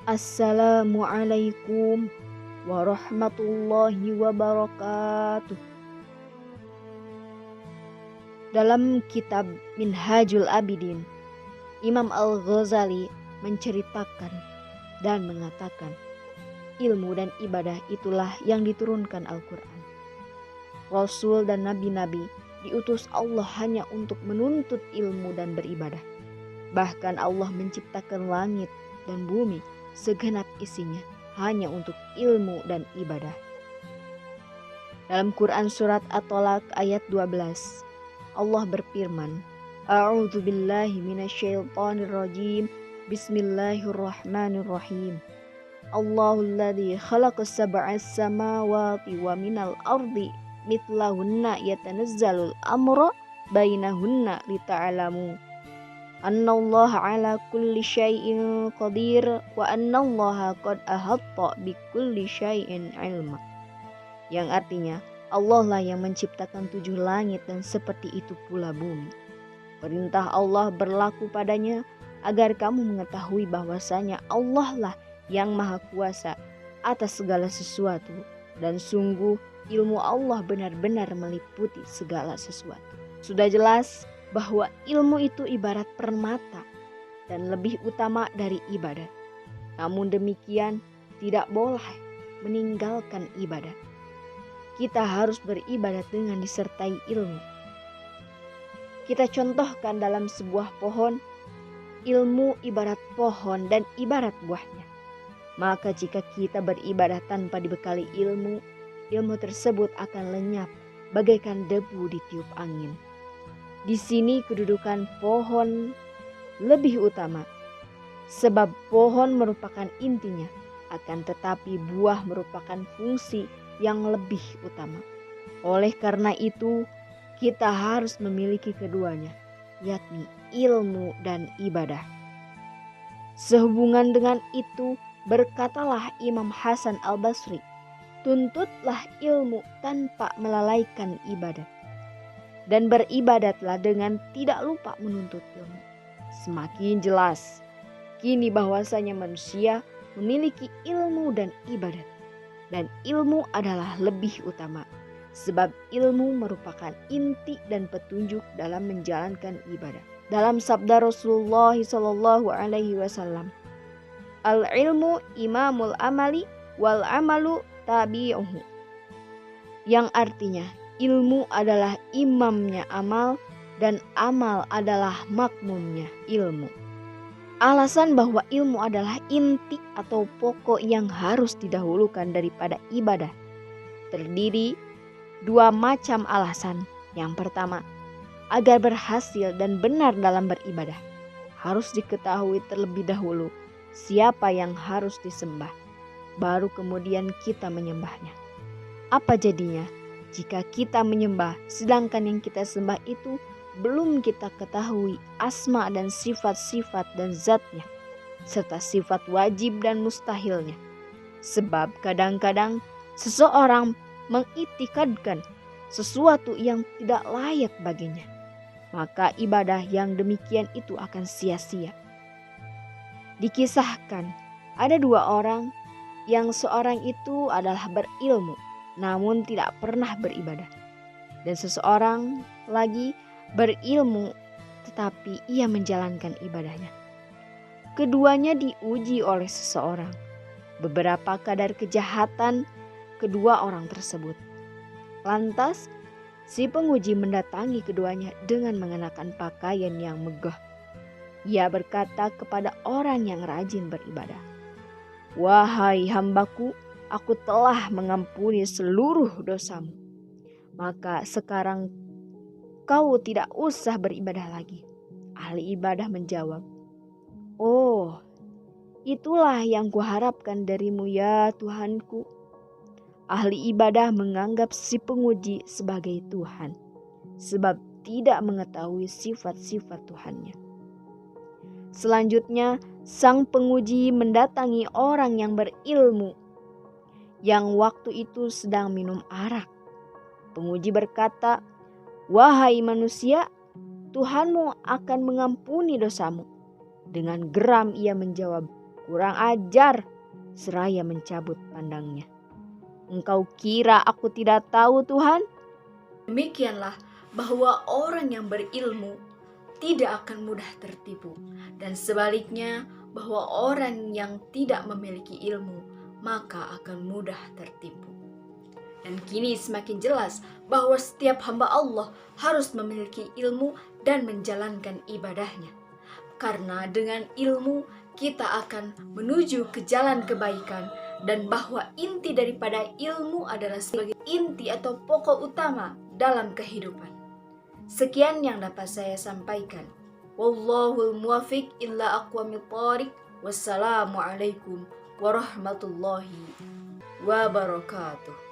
Assalamualaikum warahmatullahi wabarakatuh. Dalam kitab Minhajul Abidin, Imam Al-Ghazali menceritakan dan mengatakan, ilmu dan ibadah itulah yang diturunkan Al-Quran. Rasul dan nabi-nabi diutus Allah hanya untuk menuntut ilmu dan beribadah. Bahkan Allah menciptakan langit dan bumi segenap isinya hanya untuk ilmu dan ibadah. Dalam Quran surat At-Tolak ayat 12, Allah berfirman, A'udzu billahi minasyaitonir rajim. Bismillahirrahmanirrahim. Allahul ladzi khalaqas sab'a samawati wa minal ardi mithlahunna yatanazzalul amra bainahunna lita'lamu annallaha ala kulli syai'in qadir wa annallaha qad ahatta bikulli syai'in ilma. Yang artinya, Allah lah yang menciptakan 7 langit dan seperti itu pula bumi. Perintah Allah berlaku padanya agar kamu mengetahui bahwasanya Allah lah yang maha kuasa atas segala sesuatu, dan sungguh ilmu Allah benar-benar meliputi segala sesuatu. Sudah jelas bahwa ilmu itu ibarat permata dan lebih utama dari ibadah. Namun demikian, tidak boleh meninggalkan ibadah. Kita harus beribadat dengan disertai ilmu. Kita contohkan dalam sebuah pohon, ilmu ibarat pohon dan ibarat buahnya. Maka jika kita beribadah tanpa dibekali ilmu, ilmu tersebut akan lenyap bagaikan debu ditiup angin. Di sini kedudukan pohon lebih utama, sebab pohon merupakan intinya, akan tetapi buah merupakan fungsi yang lebih utama. Oleh karena itu, kita harus memiliki keduanya, yakni ilmu dan ibadah. Sehubungan dengan itu, berkatalah Imam Hasan Al-Basri, tuntutlah ilmu tanpa melalaikan ibadah, dan beribadatlah dengan tidak lupa menuntut ilmu. Semakin jelas kini bahwasanya manusia memiliki ilmu dan ibadat, dan ilmu adalah lebih utama, sebab ilmu merupakan inti dan petunjuk dalam menjalankan ibadah. Dalam sabda Rasulullah SAW, al-ilmu imamul amali wal amalu tabi'uhu, yang artinya ilmu adalah imamnya amal dan amal adalah makmumnya ilmu. Alasan bahwa ilmu adalah inti atau pokok yang harus didahulukan daripada ibadah terdiri 2 macam alasan. Yang pertama, agar berhasil dan benar dalam beribadah, harus diketahui terlebih dahulu siapa yang harus disembah, baru kemudian kita menyembahnya. Apa jadinya jika kita menyembah sedangkan yang kita sembah itu belum kita ketahui asma dan sifat-sifat dan zatnya, serta sifat wajib dan mustahilnya? Sebab kadang-kadang seseorang mengitikadkan sesuatu yang tidak layak baginya, maka ibadah yang demikian itu akan sia-sia. Dikisahkan ada 2 orang yang seorang itu adalah berilmu namun tidak pernah beribadah, dan seseorang lagi berilmu tetapi ia menjalankan ibadahnya. Keduanya diuji oleh seseorang. Beberapa kadar kejahatan kedua orang tersebut. Lantas si penguji mendatangi keduanya dengan mengenakan pakaian yang megah. Ia berkata kepada orang yang rajin beribadah, "Wahai hambaku, aku telah mengampuni seluruh dosamu. Maka sekarang kau tidak usah beribadah lagi." Ahli ibadah menjawab, "Oh, itulah yang kuharapkan darimu ya Tuhanku." Ahli ibadah menganggap si penguji sebagai Tuhan, sebab tidak mengetahui sifat-sifat Tuhannya. Selanjutnya, sang penguji mendatangi orang yang berilmu yang waktu itu sedang minum arak. Penguji berkata, "Wahai manusia, Tuhanmu akan mengampuni dosamu." Dengan geram ia menjawab, Kurang ajar, seraya mencabut pandangnya. Engkau kira aku tidak tahu, Tuhan? Demikianlah bahwa orang yang berilmu tidak akan mudah tertipu, dan sebaliknya bahwa orang yang tidak memiliki ilmu maka akan mudah tertipu. Dan kini semakin jelas bahwa setiap hamba Allah harus memiliki ilmu dan menjalankan ibadahnya. Karena dengan ilmu kita akan menuju ke jalan kebaikan, dan bahwa inti daripada ilmu adalah sebagai inti atau pokok utama dalam kehidupan. Sekian yang dapat saya sampaikan. Wallahul muwafiq illa aqwamit thariq. Wassalamualaikum warahmatullahi wabarakatuh.